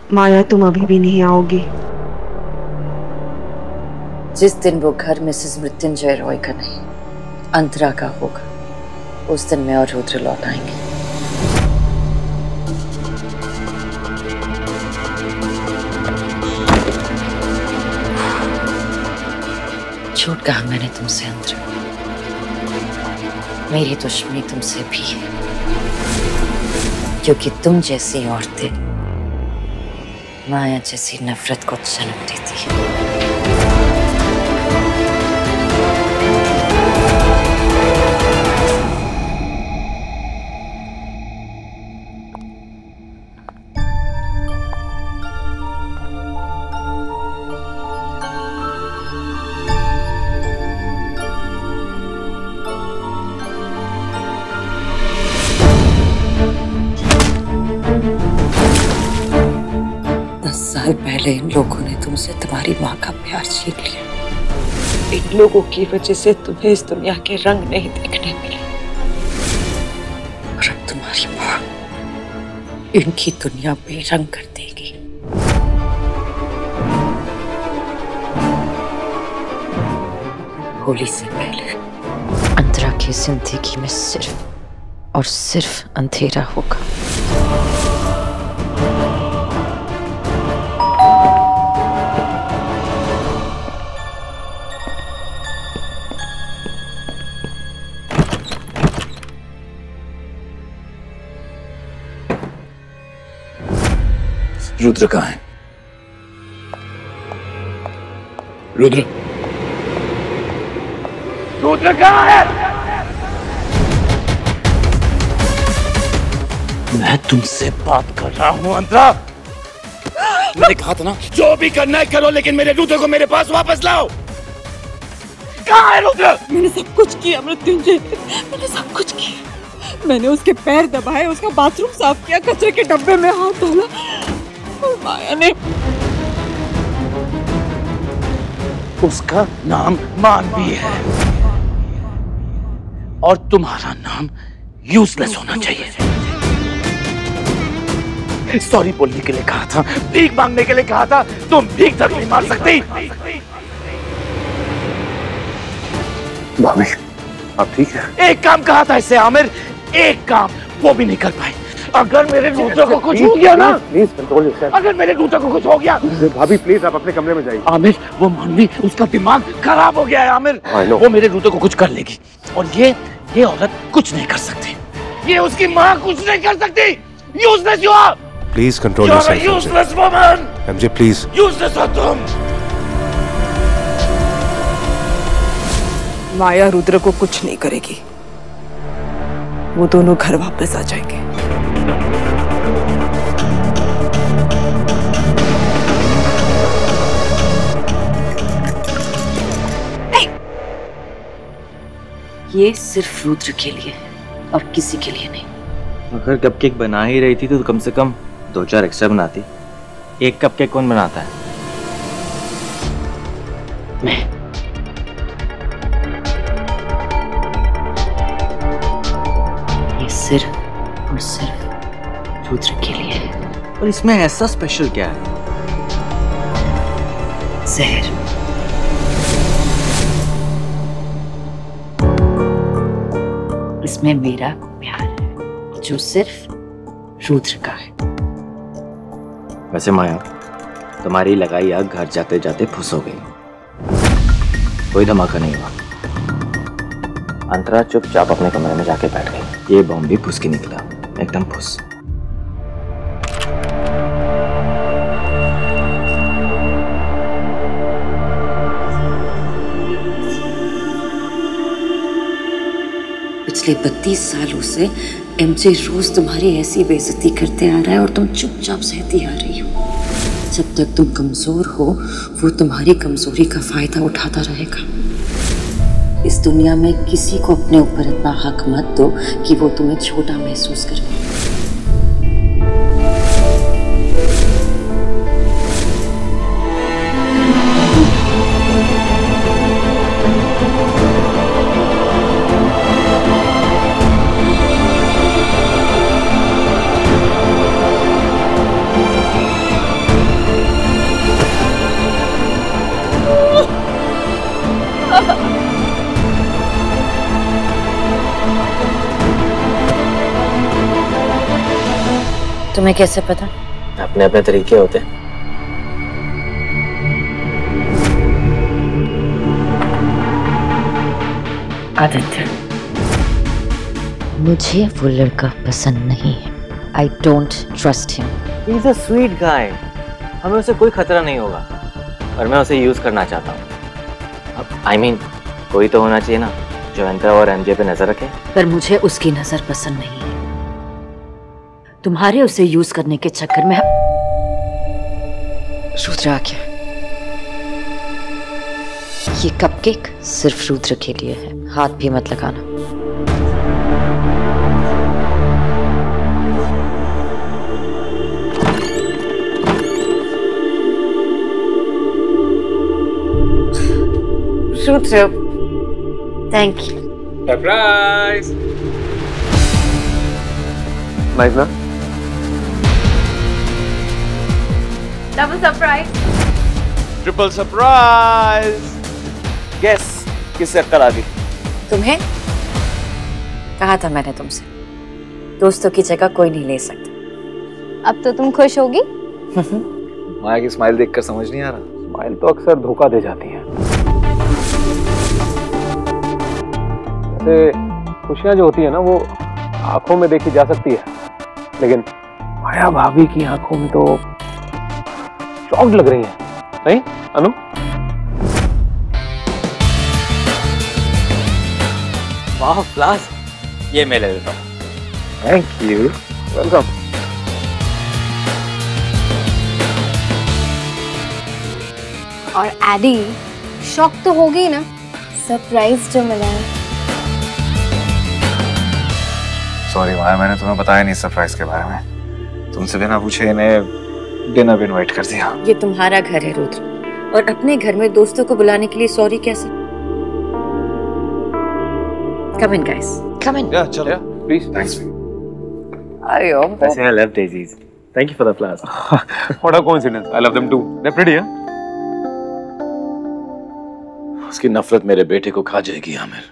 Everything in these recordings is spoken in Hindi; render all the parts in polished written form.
माया, तुम अभी भी नहीं आओगी? जिस दिन वो घर मिसेस मृत्युंजय रॉय का नहीं, अंतरा का होगा, उस दिन मैं और रुद्र लौट आएंगे। झूठ कहा मैंने तुमसे अंतरा, मेरी दुश्मनी तुमसे भी है, क्योंकि तुम जैसी औरतें माया जैसी नफरत को जन्म देती है। साल पहले इन लोगों ने तुमसे तुम्हारी माँ का प्यार छीन लिया। इन लोगों की वजह से तुम्हें इस दुनिया के रंग नहीं देखने मिले, और अब तुम्हारी माँ इनकी दुनिया बेरंग कर देगी। होली से पहले अंतरा की जिंदगी में सिर्फ और सिर्फ अंधेरा होगा। रुद्र कहाँ है? रुद्र, रुद्र कहाँ है? मैं तुमसे बात कर रहा हूँ अंतरा। मैंने कहा था ना, जो भी करना है करो, लेकिन मेरे रुद्र को मेरे पास वापस लाओ। कहाँ है रुद्र? मैंने सब कुछ किया मृत्युंजय, मैंने सब कुछ किया। मैंने उसके पैर दबाए, उसका बाथरूम साफ किया, कचरे के डब्बे में हाथ डाला, और माया ने उसका नाम मानवी है, और तुम्हारा नाम यूजलेस होना चाहिए। सॉरी बोलने के लिए कहा था, भीख मांगने के लिए कहा था, तुम भीख तक नहीं मार सकती। भाभी, आप ठीक है? एक काम कहा था इससे आमिर, एक काम वो भी नहीं कर पाए। अगर मेरे रुद्र को कुछ हो गया ना, प्लीज कंट्रोल योरसेल्फ। अगर मेरे रुद्र को कुछ हो गया, भाभी प्लीज आप अपने कमरे में जाइए। आमिर, वो मानवी, उसका दिमाग खराब हो गया है आमिर। वो मेरे रुद्र को कुछ कर लेगी, और ये औरत कुछ नहीं कर सकती। ये उसकी माँ कुछ नहीं कर सकती। Useless you are. Please control yourself. Useless woman. MJ please. Useless हो तुम। माया रुद्र को कुछ नहीं करेगी, वो दोनों घर वापस आ जाएंगे। ये सिर्फ रुद्र के लिए है और किसी के लिए नहीं। अगर कपकेक बना ही रही थी तो कम से कम 2-4 एक्स्ट्रा बनाती। एक कपकेक कौन बनाता है? मैं। ये सिर्फ और सिर्फ रुद्र के लिए है। और इसमें ऐसा स्पेशल क्या है? जहर। इसमें मेरा प्यार है, जो सिर्फ रुद्र का है। वैसे माया, तुम्हारी लगाई आग घर जाते जाते फुस हो गई। कोई धमाका नहीं हुआ। अंतरा चुपचाप अपने कमरे में जाके बैठ गई। ये बॉम्ब भी फुस के निकला, एकदम फुस। पिछले 32 सालों से एमजे रोज तुम्हारी ऐसी बेइज्जती करते आ रहा है, और तुम चुपचाप सहती आ रही हो। जब तक तुम कमजोर हो, वो तुम्हारी कमजोरी का फायदा उठाता रहेगा। इस दुनिया में किसी को अपने ऊपर इतना हक मत दो कि वो तुम्हें छोटा महसूस करे। तुम्हें कैसे पता? अपने अपने तरीके होते हैं। आदित्य, मुझे वो लड़का पसंद नहीं है। I don't trust him. He's a sweet guy. हमें उसे कोई खतरा नहीं होगा और मैं उसे यूज करना चाहता हूँ। I mean, कोई तो होना चाहिए ना जो अंतरा और एमजे पे नजर रखे। पर मुझे उसकी नजर पसंद नहीं है। तुम्हारे उसे यूज करने के चक्कर में रुद्र आ गया। ये कपकेक सिर्फ रुद्र के लिए है, हाथ भी मत लगाना। Rudra, thank you. Surprise. Nice ना? Double surprise. Triple surprise. Guess किससे अक्कल आ गई? तुम्हें कहा था मैंने तुमसे, दोस्तों की जगह कोई नहीं ले सकता। अब तो तुम खुश होगी? माया की स्माइल देखकर समझ नहीं आ रहा। स्माइल तो अक्सर धोखा दे जाती है। खुशियां जो होती है ना वो आंखों में देखी जा सकती है, लेकिन माया भाभी की आंखों में तो शॉक्ड लग रही है। नहीं अनु? वाह क्लास, ये मैं ले लेता हूँ। Thank you, welcome. और एडी शॉक तो हो गई ना, सरप्राइज जो मिला है। सॉरी माया, मैंने तुम्हें बताया नहीं सरप्राइज के बारे में। तुमसे बिना पूछे इन्हें डिनर पे इनवाइट कर दिया। ये तुम्हारा घर है रुद्र, और अपने घर में दोस्तों को बुलाने के लिए सॉरी कैसे? Come in, guys. Come in. Yeah, चलो। Please. Thanks. Ayo. I love daisies. Thank you for the flowers. What a coincidence. I love them too. They're pretty, huh? उसकी नफरत मेरे बेटे को खा जाएगी आमिर।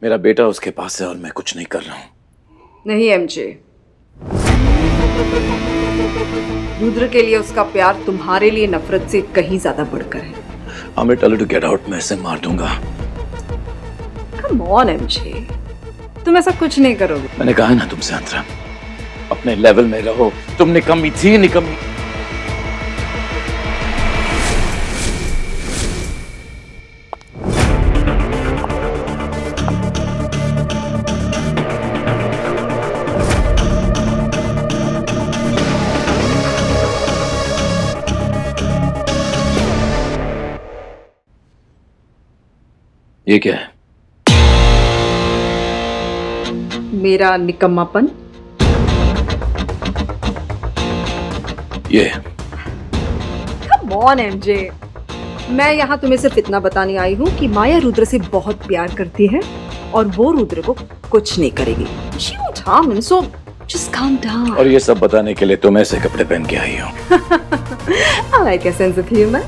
मेरा बेटा उसके पास है और मैं कुछ नहीं कर रहा हूँ। नहीं एमजे, रुद्र के लिए उसका प्यार तुम्हारे लिए नफरत से कहीं ज्यादा बढ़कर है। Aamir, tell to get out, मैं इसे मार दूंगा। कम ऑन एमजे, तुम ऐसा कुछ नहीं करोगे। मैंने कहा ना तुमसे अंतरा, अपने लेवल में रहो। तुम निकम्मी थी, निकम्मी। ये क्या है? मेरा निकम्मापन। ये कम ऑन एमजे, मैं यहाँ तुम्हें सिर्फ इतना बताने आई हूँ कि माया रुद्र से बहुत प्यार करती है और वो रुद्र को कुछ नहीं करेगी। She won't harm him, so just calm down. और ये सब बताने के लिए तुम ऐसे कपड़े पहन के आई हो? I like your sense of humor.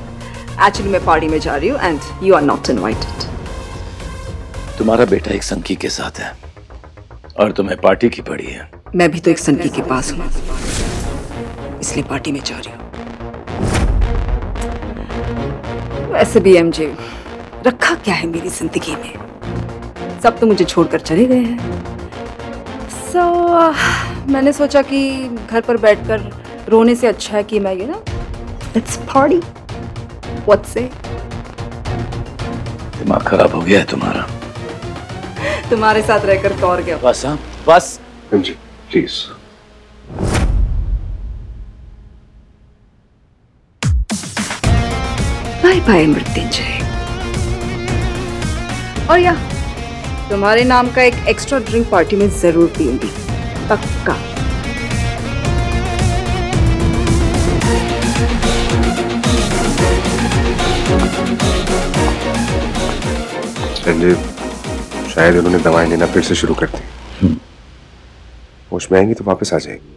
Actually मैं पार्टी में जा रही हूँ and you are not invited. तुम्हारा बेटा एक संकी के साथ है और तुम्हें पार्टी की पड़ी है। मैं भी तो एक संकी के पास हूँ, इसलिए पार्टी में जा रही हूँ। वैसे भी एमजे, रखा क्या है मेरी जिंदगी में? सब तो मुझे छोड़कर चले गए हैं। मैंने सोचा कि घर पर बैठकर रोने से अच्छा है कि मैं लेट्स पार्टी। व्हाट से? दिमाग खराब हो गया है तुम्हारा। तुम्हारे साथ रहकर तो और क्या। बस हाँ, बस। जी प्लीज। Bye bye Mrityunjay. और या तुम्हारे नाम का एक एक्स्ट्रा ड्रिंक पार्टी में जरूर पीऊंगी, पक्का। संजीव, शायद उन्होंने दवाएं लेना फिर से शुरू कर दी। होश में आएंगी तो वापस आ जाएगी।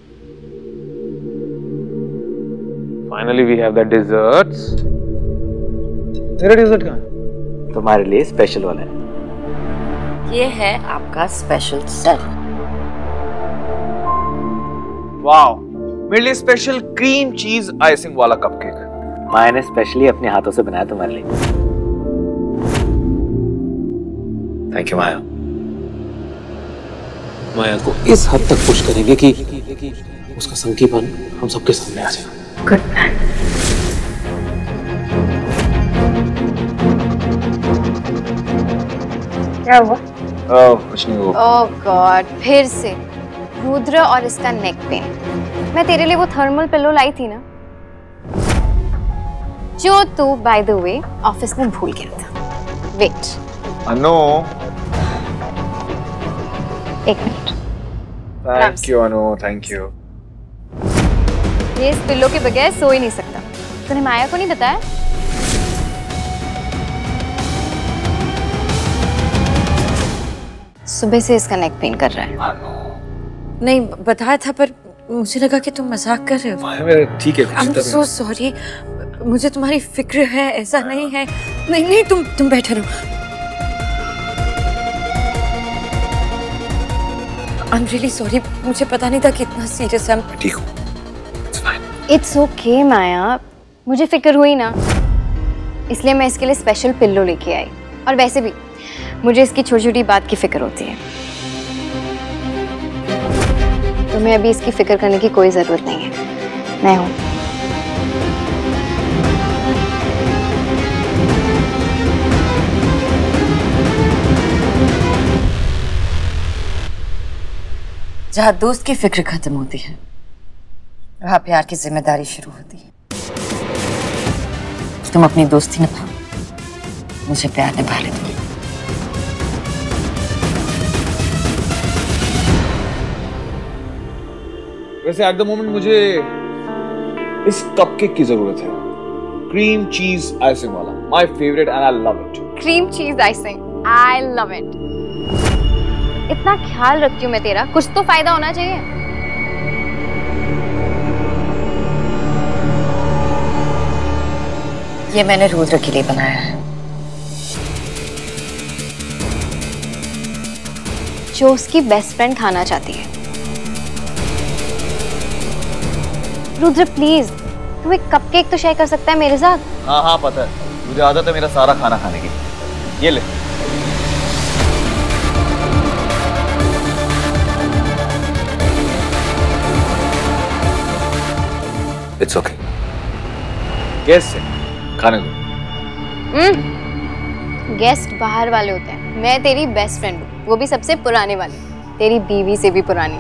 Finally we have the desserts. मेरा डेजर्ट कहाँ है? तुम्हारे लिए स्पेशल वाला है। ये है आपका स्पेशल सर। वाओ, मेरे लिए स्पेशल क्रीम चीज आइसिंग वाला कपकेक। माया ने स्पेशली अपने हाथों से बनाया तुम्हारे लिए। थैंक यू माया। माया को इस हद तक पुश करेंगे कि उसका संकीपन हम सबके सामने आ जाए। Good plan. क्या हुआ? कुछ नहीं हुआ। ओह गॉड, फिर से रुद्र और इसका नेक पेन। मैं तेरे लिए वो थर्मल पिलो लाई थी ना, जो तू बाय द वे ऑफिस में भूल गया था। वेट, अनु। एक minute. Thank you Anu, thank you. ये इस पिल्लो के बगैर सो ही नहीं सकता। तूने माया को नहीं बताया? सुबह से इसका नेक पेन कर रहा है। नहीं बताया था, पर मुझे लगा कि तुम मजाक कर रहे हो। ठीक है। I'm so sorry। मुझे तुम्हारी फिक्र है, ऐसा नहीं है। नहीं नहीं, तुम बैठे रहो। I'm really sorry। मुझे पता नहीं था कि इतना सीरियस है। ठीक हूँ। इट्स ओके माया, मुझे फिक्र हुई ना, इसलिए मैं इसके लिए स्पेशल पिल्लो लेके आई। और वैसे भी मुझे इसकी छोटी छोटी बात की फिक्र होती है। तुम्हें अभी इसकी फिक्र करने की कोई जरूरत नहीं है, मैं हूं। जहाँ दोस्त की फिक्र खत्म होती है, वहाँ प्यार की जिम्मेदारी शुरू होती है। तुम अपनी दोस्ती निभाओ, मुझे प्यार निभा ले। वैसे एट द मोमेंट मुझे इस कपकेक की जरूरत है, क्रीम चीज आइसिंग वाला, my favourite and I love it. Cream cheese icing, I love it. इतना ख्याल रखती हूँ मैं तेरा, कुछ तो फायदा होना चाहिए। ये मैंने रुद्र के लिए बनाया है। जो उसकी बेस्ट फ्रेंड खाना चाहती है। रुद्र प्लीज, तू एक कपकेक तो शेयर कर सकता है मेरे साथ। हाँ हाँ पता है, मुझे आदत है मेरा सारा खाना खाने की। ये ले। It's okay. गेस्ट है, खाने दो। गेस्ट बाहर वाले होते हैं, मैं तेरी बेस्ट फ्रेंड हूँ, वो भी सबसे पुराने वाली, तेरी बीवी से भी पुरानी।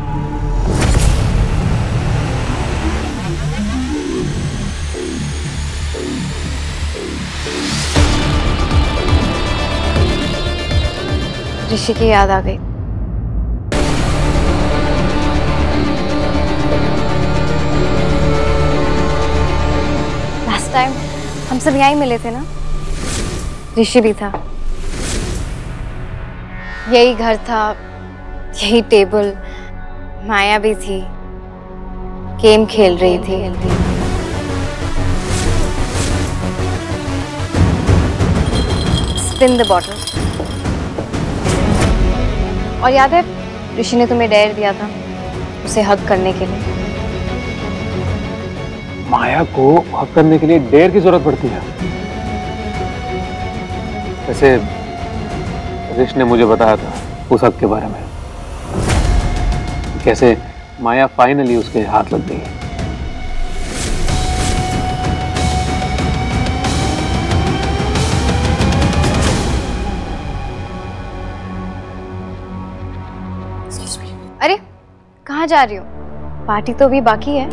ऋषि की याद आ गई। लास्ट टाइम हम सब यहीं मिले थे ना, ऋषि भी था, यही घर था, यही टेबल, माया भी थी, गेम खेल रही थी। Spin the bottle. और याद है ऋषि ने तुम्हें डेयर दिया था उसे हग करने के लिए। माया को हक करने के लिए डेयर की जरूरत पड़ती है। वैसे ऋषि ने मुझे बताया था उस हक के बारे में, कैसे माया फाइनली उसके हाथ लग गई है। अरे कहाँ जा रही हो? पार्टी तो अभी बाकी है।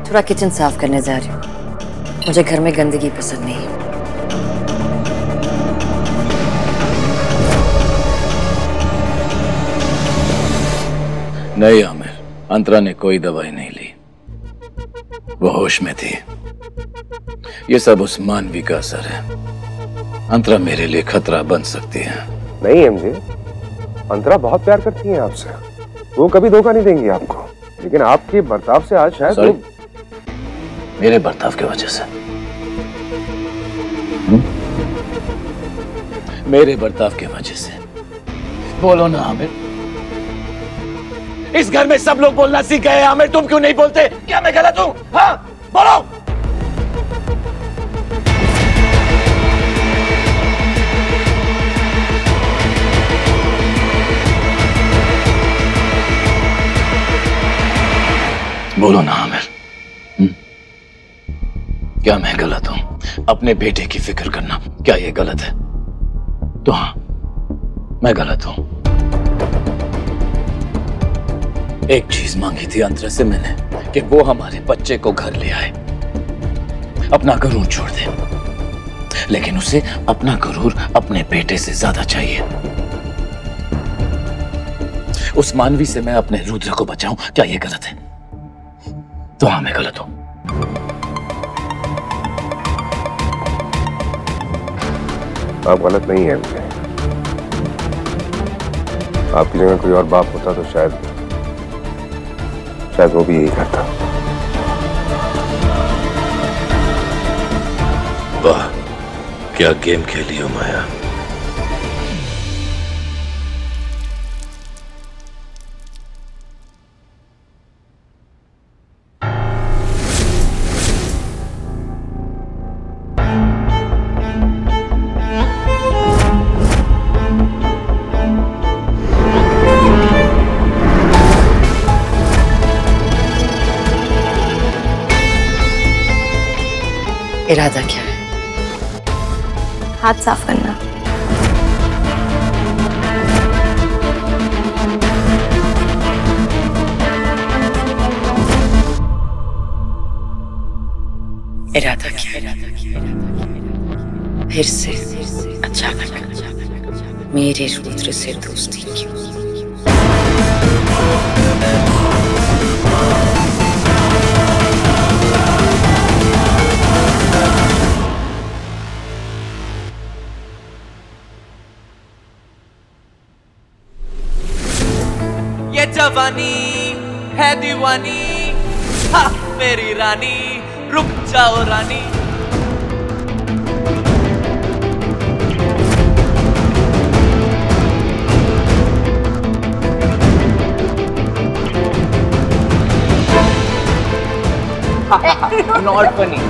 थोड़ा किचन साफ करने जा रही हूँ, मुझे घर में गंदगी पसंद नहीं है। नहीं आमिर, अंतरा ने कोई दवाई नहीं ली, वो होश में थी। ये सब उस मानवी का असर है। अंतरा मेरे लिए खतरा बन सकती है। नहीं एमजे, अंतरा बहुत प्यार करती है आपसे, वो कभी धोखा नहीं देंगी आपको, लेकिन आपके बर्ताव से आज शायद वो... मेरे बर्ताव की वजह से? मेरे बर्ताव की वजह से? बोलो ना आमिर, इस घर में सब लोग बोलना सीख गए हैं। आमिर तुम क्यों नहीं बोलते? क्या मैं गलत हूं? हाँ बोलो। बोलो ना आमिर, क्या मैं गलत हूं? अपने बेटे की फिक्र करना क्या ये गलत है? तो हाँ, मैं गलत हूं। एक चीज मांगी थी अंतरा से मैंने कि वो हमारे बच्चे को घर ले आए, अपना गरूर छोड़ दे, लेकिन उसे अपना गरूर अपने बेटे से ज्यादा चाहिए। उस मानवी से मैं अपने रुद्र को बचाऊं, क्या ये गलत है? तो हाँ, मैं गलत हूं। आप गलत नहीं हैं। आपकी जगह कोई और बाप होता तो शायद वो भी यही करता। वाह, क्या गेम खेली हो माया। इरादा क्या है? हाथ साफ करना। इरादा क्या है? फिर से अचानक मेरे रुद्र से दोस्ती क्यों? ये जवानी है दीवानी, हा मेरी रानी, रुक जाओ रानी। Not funny.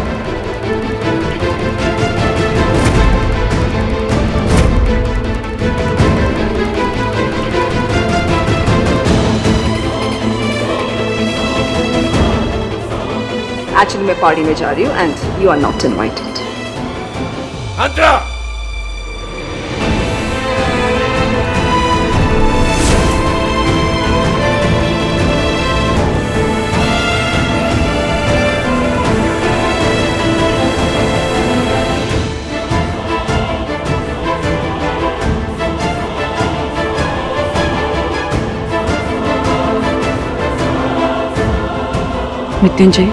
एक्चुअली मैं पार्टी में जा रही हूँ and you are not invited. Antara! Mrityunjay,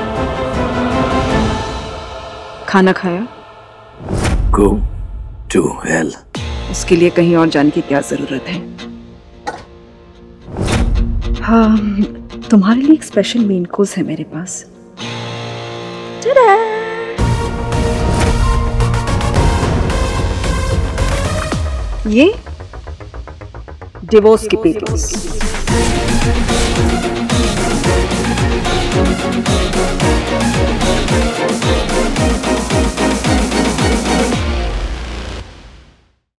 खाना खाया? Go to hell. उसके लिए कहीं और जाने की क्या जरूरत है? हाँ, तुम्हारे लिए एक स्पेशल मेन कोर्स है मेरे पास। ये डिवोर्स की पेपर्स।